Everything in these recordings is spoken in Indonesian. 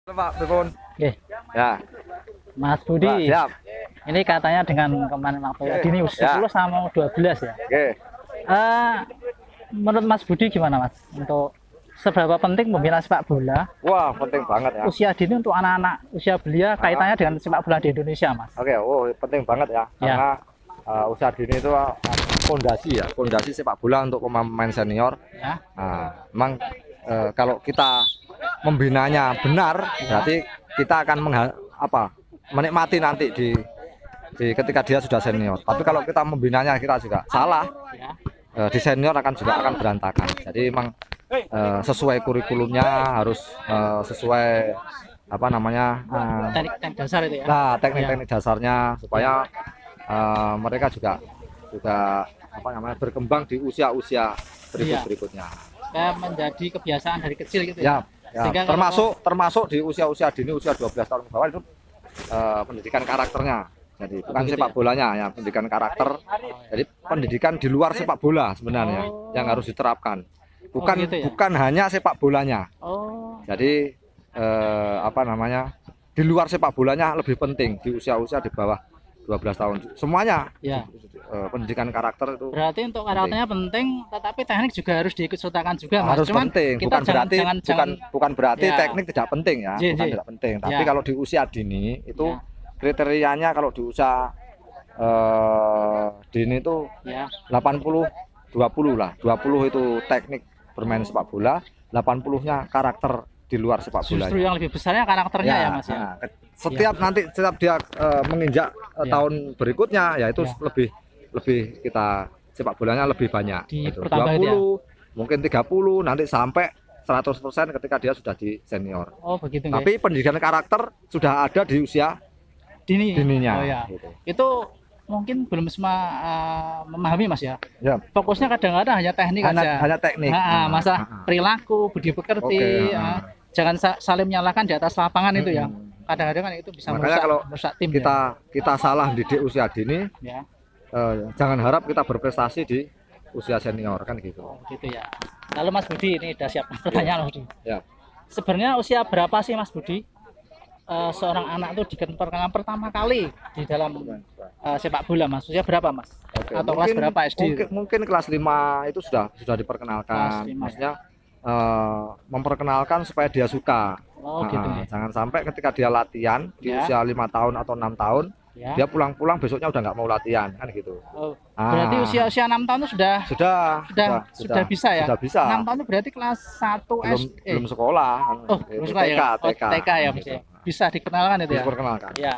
Pak Bepon. Oke, Ya, Mas Budi. Pak, siap. Ini katanya dengan kemarin waktu dini usia 10 sama 12 ya. Oke. Eh, menurut Mas Budi gimana Mas? Untuk seberapa penting membina sepak bola Wah, penting banget ya. usia dini untuk anak-anak usia belia kaitannya dengan sepak bola di Indonesia, Mas? Oke, penting banget ya. Karena usaha dini itu fondasi ya, fondasi sepak bola untuk pemain senior. Ya. Nah, memang kalau kita membinanya benar, berarti kita akan menikmati nanti di ketika dia sudah senior. Tapi kalau kita membinanya kita juga salah, Ya. di senior akan berantakan. Jadi memang sesuai kurikulumnya harus sesuai Teknik dasar itu ya. nah teknik-teknik dasarnya supaya mereka juga berkembang di usia-usia berikutnya. Kayak menjadi kebiasaan dari kecil gitu Ya, ya. Sehingga termasuk di usia-usia dini, usia 12 tahun ke bawah itu pendidikan karakternya. Jadi bukan gitu sepak ya? bolanya ya, pendidikan karakter. Jadi pendidikan di luar sepak bola sebenarnya yang harus diterapkan. Bukan gitu ya? bukan hanya sepak bolanya. Oh, Jadi di luar sepak bolanya lebih penting di usia-usia di bawah 12 tahun. Semuanya ya. pendidikan karakter itu Berarti untuk karakternya penting, tetapi teknik juga harus diikutsertakan juga, Mas. harus Cuman penting. kita Bukan berarti Ya. teknik tidak penting ya, Ji, bukan ji. tidak penting. Tapi Ya. kalau di usia dini itu Ya. kriterianya kalau di usia dini itu Ya. 80-20 lah. 20 itu teknik bermain sepak bola, 80-nya karakter di luar sepak bola. Justru yang lebih besarnya karakternya ya, Mas ya. Nah, setiap dia menginjak tahun berikutnya ya itu Ya. lebih kita sepak bolanya lebih banyak. Gitu. Bertambah itu ya? 20, mungkin 30 nanti sampai 100% ketika dia sudah di senior. Oh, begitu ya. Tapi pendidikan karakter sudah ada di usia dininya. Oh ya. Gitu. Itu mungkin belum semua memahami, Mas ya. Ya. Fokusnya kadang-kadang hanya teknik aja. Hanya teknik. Masalah perilaku, budi pekerti, Oke, jangan saling menyalahkan di atas lapangan itu ya. Kadang-kadang kan itu bisa Makanya kalau merusak tim kita salah didik usia dini, ya. jangan harap kita berprestasi di usia senior kan gitu. Oh, gitu ya. Lalu Mas Budi, ini udah siap pertanyaan Mas Budi. Ya. Sebenarnya usia berapa sih Mas Budi seorang anak itu diperkenalkan pertama kali di dalam sepak bola, Mas? Usia berapa, Mas? Oke, Atau kelas berapa SD? Mungkin kelas 5 itu sudah diperkenalkan. Kelas 5, Maksudnya memperkenalkan supaya dia suka. Oh, gitu ya. Jangan sampai ketika dia latihan di Ya. usia 5 tahun atau 6 tahun, Ya. dia pulang-pulang besoknya udah nggak mau latihan kan gitu. Oh, berarti usia 6 tahun itu sudah bisa ya? Sudah bisa. 6 tahun itu berarti kelas 1 SD. Belum sekolah. Oh, belum sekolah ya? TK ya, Mas ya. Bisa dikenalkan itu ya? Diperkenalkan. Ya.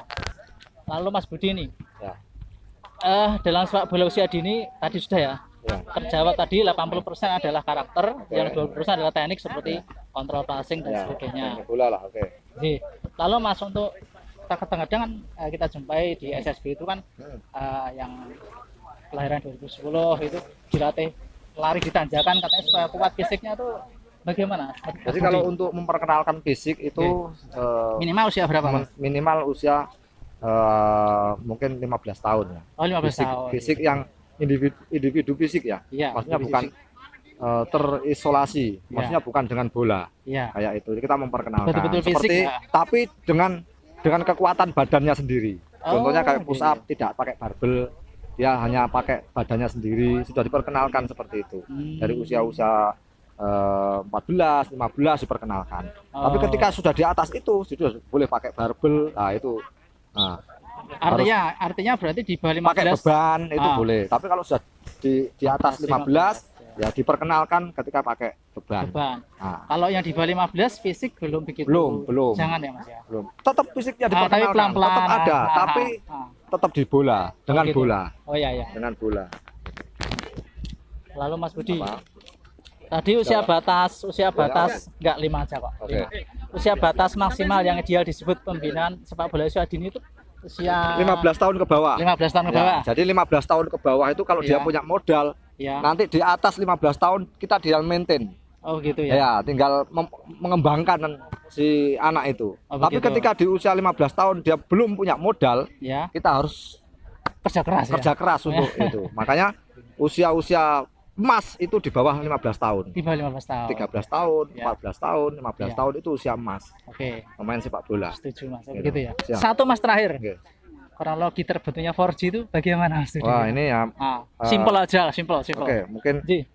Lalu Mas Budi nih. Ya. Dalam sepak bola usia dini tadi sudah ya. Ya. Terjawab tadi 80% adalah karakter, yang 20% adalah teknik seperti kontrol passing dan sebagainya. Bola lah, oke. Jadi, lalu Mas untuk kadang-kadang kan kita jumpai di SSB itu kan yang kelahiran 2010 itu dilatih lari di tanjakan katanya supaya kuat fisiknya itu bagaimana? Jadi kalau untuk memperkenalkan fisik itu minimal usia berapa, Mas? minimal usia mungkin 15 tahun ya. Oh, 15 tahun. Fisik yang individu fisik ya. Iya, Maksudnya individu bukan terisolasi. Maksudnya bukan dengan bola. Iya. Kayak itu. Jadi kita memperkenalkan Betul-betul fisik, seperti ya. tapi dengan kekuatan badannya sendiri. Contohnya kayak gitu. push up tidak pakai barbel, dia hanya pakai badannya sendiri. Sudah diperkenalkan seperti itu. Dari usia-usia 14, 15 diperkenalkan. Tapi ketika sudah di atas itu sudah boleh pakai barbel. Nah, itu Artinya berarti di bawah 15 pakai beban itu boleh. Tapi kalau sudah di atas 15 ya diperkenalkan ketika pakai beban. Nah, kalau yang di bawah 15 fisik belum begitu. Belum. Jangan ya, Mas ya. Belum. Tetap fisiknya Tapi diperkenalkan. pelan-pelan. Tetap ada, tapi tetap di bola, dengan gitu. bola. Oh iya ya. Dengan bola. Lalu Mas Budi. Apa? Tadi usia batas enggak 5 aja kok. Oke. 5. Usia batas maksimal yang ideal disebut pembinaan sepak bola usia dini itu usia 15 tahun ke bawah. 15 tahun ke Ya, bawah. jadi 15 tahun ke bawah itu kalau dia punya modal, Ya. nanti di atas 15 tahun kita dia maintain. Oh gitu ya. Ya, tinggal mengembangkan si anak itu. Oh, Tapi begitu. ketika di usia 15 tahun dia belum punya modal, Ya. kita harus Kerja keras kerja keras untuk itu. Makanya usia-usia emas itu di bawah 15 tahun. Di bawah 15 tahun. 13 tahun, Ya. 14 tahun, 15 Ya. tahun itu usia emas. Oke, Pemain sepak bola. setuju Mas. Gitu. Begitu ya. Siap. Satu Mas terakhir. Oke. Kronologi terbentuknya 4G itu bagaimana Mas? Wah, ini ya Simple aja, simple. oke, mungkin Ji.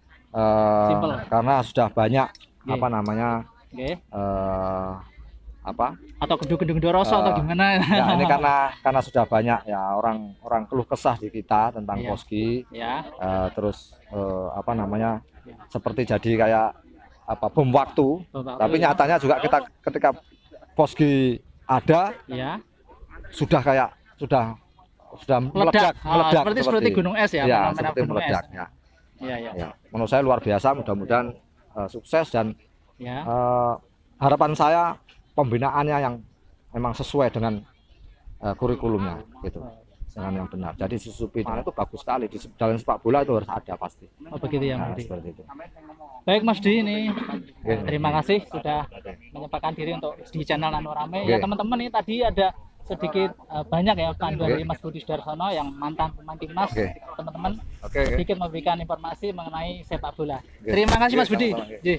Simple. karena sudah banyak Oke. apa namanya Oke. apa Atau gedung-gedung doroso atau gimana? ya ini karena sudah banyak ya orang keluh kesah di kita tentang Iya. Poski, Ya. terus apa namanya seperti jadi kayak apa bom waktu, tapi nyatanya juga kita ketika Poski ada ya. sudah meledak, Seperti gunung es ya, ya, fenomena seperti gunung es. meledak ya. Iya, iya. Ya, menurut saya luar biasa, mudah-mudahan sukses dan Ya. harapan saya pembinaannya yang memang sesuai dengan kurikulumnya gitu, dengan yang benar. Jadi disiplin itu bagus sekali di dalam sepak bola itu harus ada pasti. Oh begitu ya, Nah, Mas Di. seperti itu. Baik Mas Di, ini Oke. terima kasih sudah menyempatkan diri untuk di channel Nanorame. Oke. Ya teman-teman, ini tadi ada sedikit banyak ya panduan Oke. dari Mas Budi Sudarsono yang mantan pemain timnas. Oke. Teman-teman Oke, oke. sedikit memberikan informasi mengenai sepak bola. Oke. Terima kasih Mas Oke, Budi. sama-sama, oke. Ji.